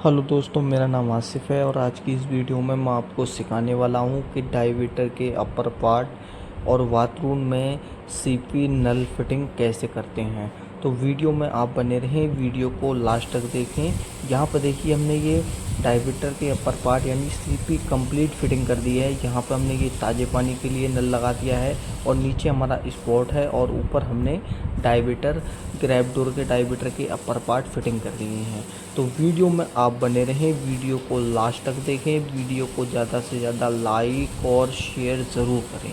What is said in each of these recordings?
Hello दोस्तों, मेरा नाम आसिफ है और आज की इस वीडियो में मैं आपको सिखाने वाला हूं कि डाइवर्टर के अपर पार्ट और बाथरूम में सीपी नल फिटिंग कैसे करते हैं। तो वीडियो में आप बने रहें, वीडियो को लास्ट तक देखें। यहाँ पर देखिए, हमने ये डाइवर्टर के अपर पार्ट यानी सीपी कंप्लीट फिटिंग कर दी है। यहाँ पर हमने ये ताज़े पानी के लिए नल लगा दिया है और नीचे हमारा स्पॉट है और ऊपर हमने डाइवर्टर ग्रैब डोर के डाइवर्टर के अपर पार्ट फिटिंग कर दिए हैं। तो वीडियो में आप बने रहें, वीडियो को लास्ट तक देखें, वीडियो को ज़्यादा से ज़्यादा लाइक और शेयर ज़रूर करें।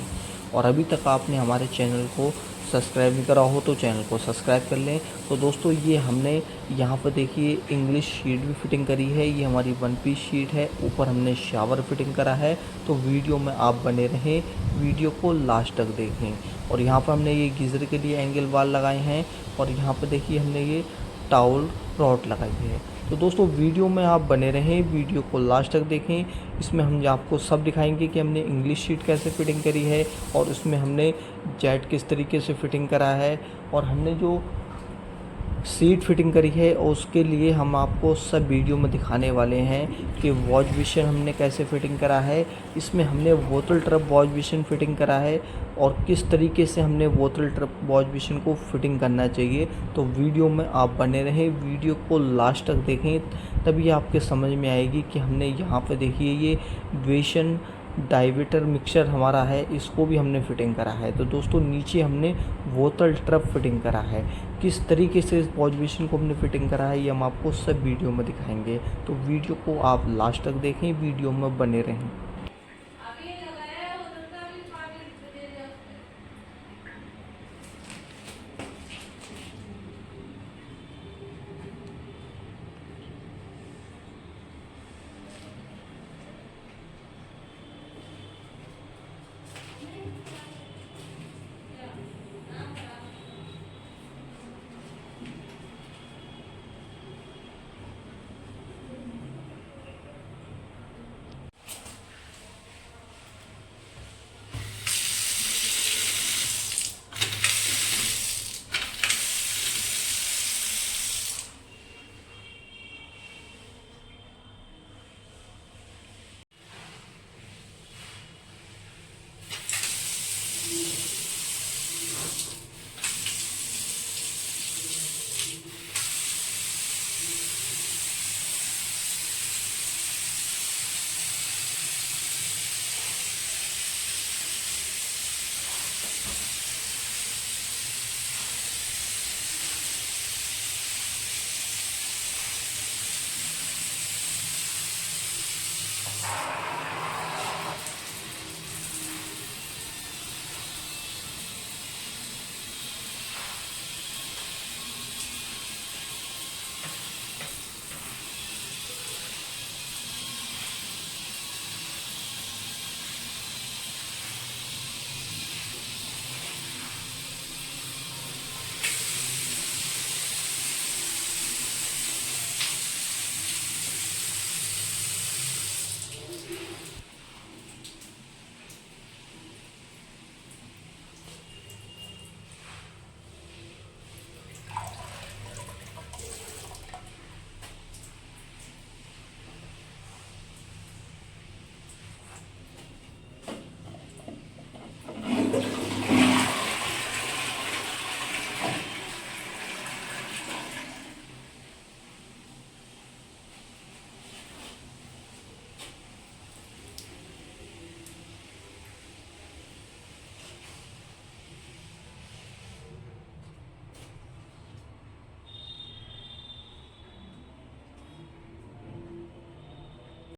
और अभी तक आपने हमारे चैनल को सब्सक्राइब नहीं करा हो तो चैनल को सब्सक्राइब कर लें। तो दोस्तों, ये हमने यहाँ पर देखिए इंग्लिश शीट भी फिटिंग करी है। ये हमारी वन पीस शीट है, ऊपर हमने शावर फिटिंग करा है। तो वीडियो में आप बने रहें, वीडियो को लास्ट तक देखें। और यहाँ पर हमने ये गीज़र के लिए एंगल वाल लगाए हैं और यहाँ पर देखिए हमने ये टाउल रॉड लगाई है। तो दोस्तों, वीडियो में आप बने रहें, वीडियो को लास्ट तक देखें। इसमें हम आपको सब दिखाएंगे कि हमने इंग्लिश शीट कैसे फिटिंग करी है और उसमें हमने जेट किस तरीके से फिटिंग करा है और हमने जो सीट फिटिंग करी है और उसके लिए हम आपको सब वीडियो में दिखाने वाले हैं कि वॉश बेसिन हमने कैसे फिटिंग करा है। इसमें हमने बोतल ट्रप वॉश बेसिन फिटिंग करा है और किस तरीके से हमने बोतल ट्रप वॉश बेसिन को फिटिंग करना चाहिए। तो वीडियो में आप बने रहें, वीडियो को लास्ट तक देखें, तभी आपके समझ में आएगी कि हमने यहाँ पर देखिए ये बेसिन डाइवर्टर मिक्सचर हमारा है, इसको भी हमने फिटिंग करा है। तो दोस्तों, नीचे हमने बोतल ट्रप फिटिंग करा है। किस तरीके से इस वॉश बेसिन को हमने फिटिंग करा है ये हम आपको सब वीडियो में दिखाएंगे। तो वीडियो को आप लास्ट तक देखें, वीडियो में बने रहें।